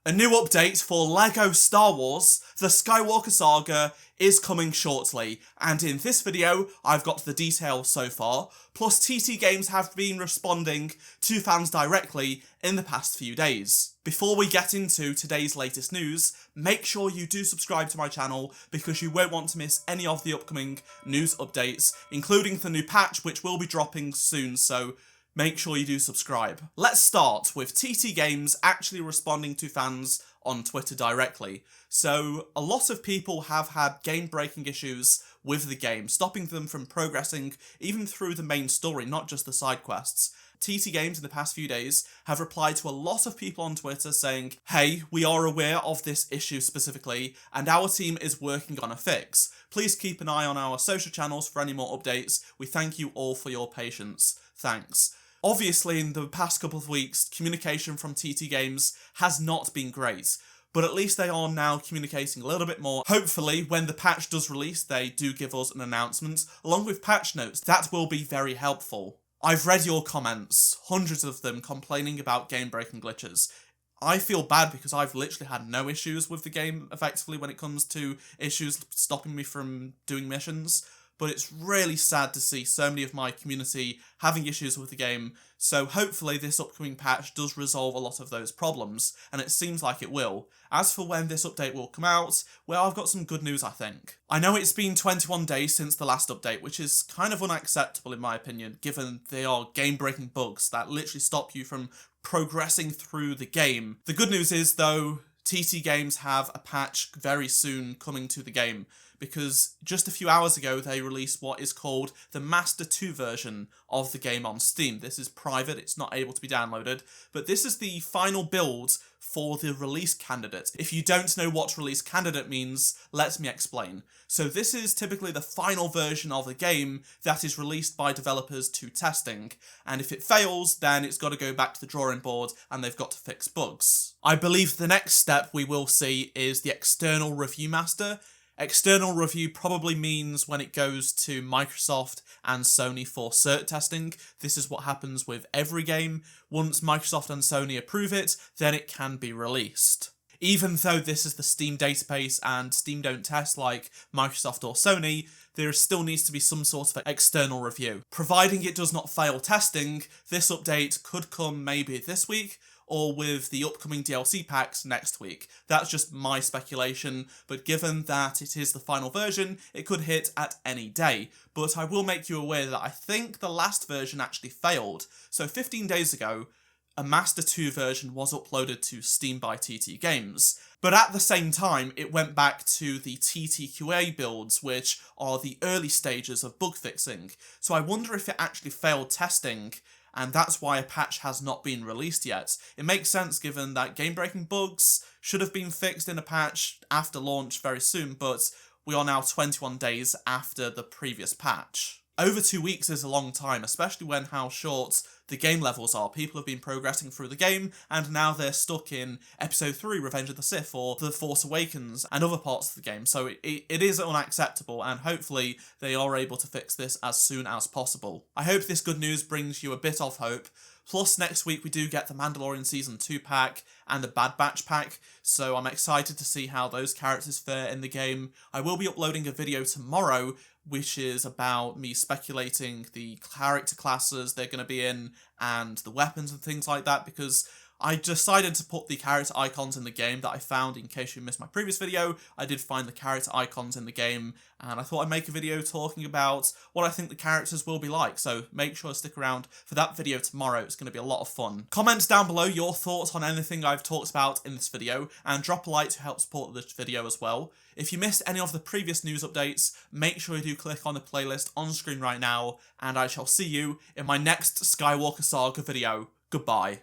A new update for LEGO Star Wars, the Skywalker Saga, is coming shortly, and in this video I've got the details so far, plus TT Games have been responding to fans directly in the past few days. Before we get into today's latest news, make sure you do subscribe to my channel because you won't want to miss any of the upcoming news updates, including the new patch which will be dropping soon, so make sure you do subscribe. Let's start with TT Games actually responding to fans on Twitter directly. So a lot of people have had game-breaking issues with the game, stopping them from progressing even through the main story, not just the side quests. TT Games in the past few days have replied to a lot of people on Twitter saying, hey, we are aware of this issue specifically, and our team is working on a fix. Please keep an eye on our social channels for any more updates. We thank you all for your patience. Thanks. Obviously, in the past couple of weeks, communication from TT Games has not been great, but at least they are now communicating a little bit more. Hopefully, when the patch does release, they do give us an announcement, along with patch notes. That will be very helpful. I've read your comments, hundreds of them complaining about game-breaking glitches. I feel bad because I've literally had no issues with the game, effectively, when it comes to issues stopping me from doing missions. But it's really sad to see so many of my community having issues with the game, so hopefully this upcoming patch does resolve a lot of those problems, and it seems like it will. As for when this update will come out, well, I've got some good news, I think. I know it's been 21 days since the last update, which is kind of unacceptable in my opinion, given they are game-breaking bugs that literally stop you from progressing through the game. The good news is, though, TT Games have a patch very soon coming to the game, because just a few hours ago they released what is called the Master 2 version of the game on Steam. This is private, it's not able to be downloaded, but this is the final build for the release candidate. If you don't know what release candidate means, let me explain. So this is typically the final version of the game that is released by developers to testing, and if it fails, then it's got to go back to the drawing board and they've got to fix bugs. I believe the next step we will see is the external review master. External review probably means when it goes to Microsoft and Sony for cert testing. This is what happens with every game. Once Microsoft and Sony approve it, then it can be released. Even though this is the Steam database and Steam don't test like Microsoft or Sony, there still needs to be some sort of external review. Providing it does not fail testing, this update could come maybe this week, or with the upcoming DLC packs next week. That's just my speculation, but given that it is the final version, it could hit at any day. But I will make you aware that I think the last version actually failed. So 15 days ago, a Master 2 version was uploaded to Steam by TT Games, but at the same time it went back to the TTQA builds, which are the early stages of bug fixing. So I wonder if it actually failed testing, and that's why a patch has not been released yet. It makes sense given that game-breaking bugs should have been fixed in a patch after launch very soon, but we are now 21 days after the previous patch. Over 2 weeks is a long time, especially when how short the game levels are. People have been progressing through the game, and now they're stuck in Episode 3, Revenge of the Sith, or The Force Awakens, and other parts of the game, so it is unacceptable, and hopefully they are able to fix this as soon as possible. I hope this good news brings you a bit of hope. Plus, next week we do get the Mandalorian Season 2 pack and the Bad Batch pack, so I'm excited to see how those characters fare in the game. I will be uploading a video tomorrow, which is about me speculating the character classes they're going to be in and the weapons and things like that, because I decided to put the character icons in the game that I found. In case you missed my previous video, I did find the character icons in the game, and I thought I'd make a video talking about what I think the characters will be like, so make sure to stick around for that video tomorrow. It's going to be a lot of fun. Comment down below your thoughts on anything I've talked about in this video, and drop a like to help support this video as well. If you missed any of the previous news updates, make sure you do click on the playlist on screen right now, and I shall see you in my next Skywalker Saga video. Goodbye.